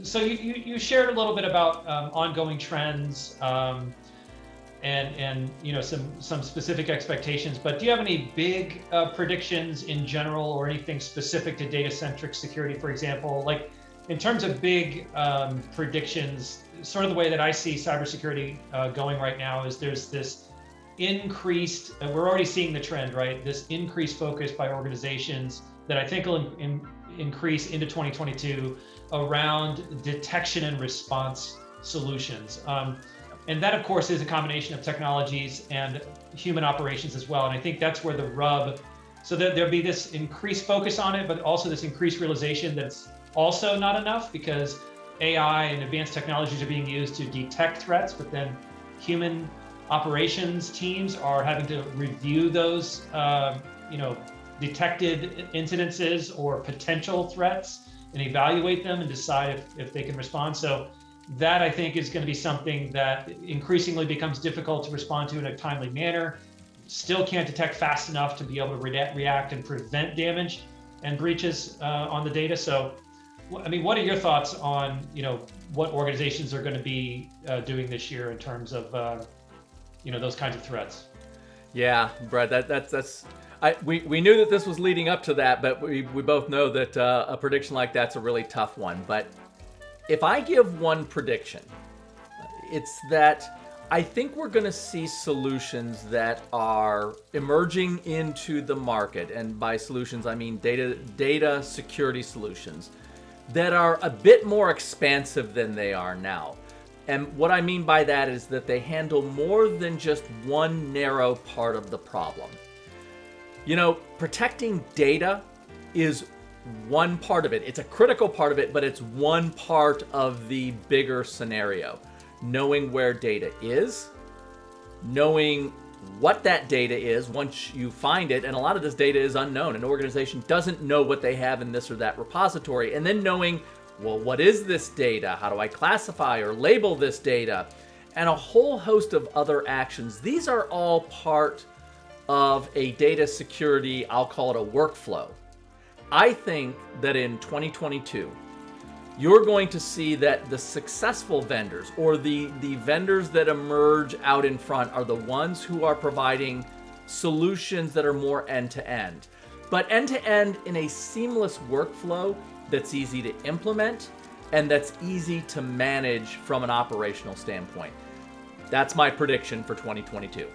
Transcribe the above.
So you shared a little bit about ongoing trends and some specific expectations. But do you have any big predictions in general, or anything specific to data-centric security, for example? Like in terms of big predictions, sort of the way that I see cybersecurity going right now is there's this increased, we're already seeing the trend, right? This increased focus by organizations that I think will increase into 2022 around detection and response solutions. And that, of course, is a combination of technologies and human operations as well. And I think that's where the rub, so there'll be this increased focus on it, but also this increased realization that it's also not enough, because AI and advanced technologies are being used to detect threats, but then human operations teams are having to review those, detected incidences or potential threats and evaluate them and decide if they can respond. So that, I think, is going to be something that increasingly becomes difficult to respond to in a timely manner. Still can't detect fast enough to be able to react and prevent damage and breaches on the data. So, I mean, what are your thoughts on what organizations are going to be doing this year in terms of those kinds of threats? Yeah, Brad, we knew that this was leading up to that, but we both know that a prediction like that's a really tough one. But if I give one prediction, it's that I think we're going to see solutions that are emerging into the market, and by solutions I mean data security solutions that are a bit more expansive than they are now. And what I mean by that is that they handle more than just one narrow part of the problem. Protecting data is one part of it. It's a critical part of it, but it's one part of the bigger scenario. Knowing where data is, knowing what that data is once you find it, and a lot of this data is unknown. An organization doesn't know what they have in this or that repository, and then knowing, well, what is this data? How do I classify or label this data? And a whole host of other actions. These are all part of a data security, I'll call it a workflow. I think that in 2022, you're going to see that the successful vendors, or the vendors that emerge out in front, are the ones who are providing solutions that are more end-to-end. But end-to-end in a seamless workflow that's easy to implement and that's easy to manage from an operational standpoint. That's my prediction for 2022.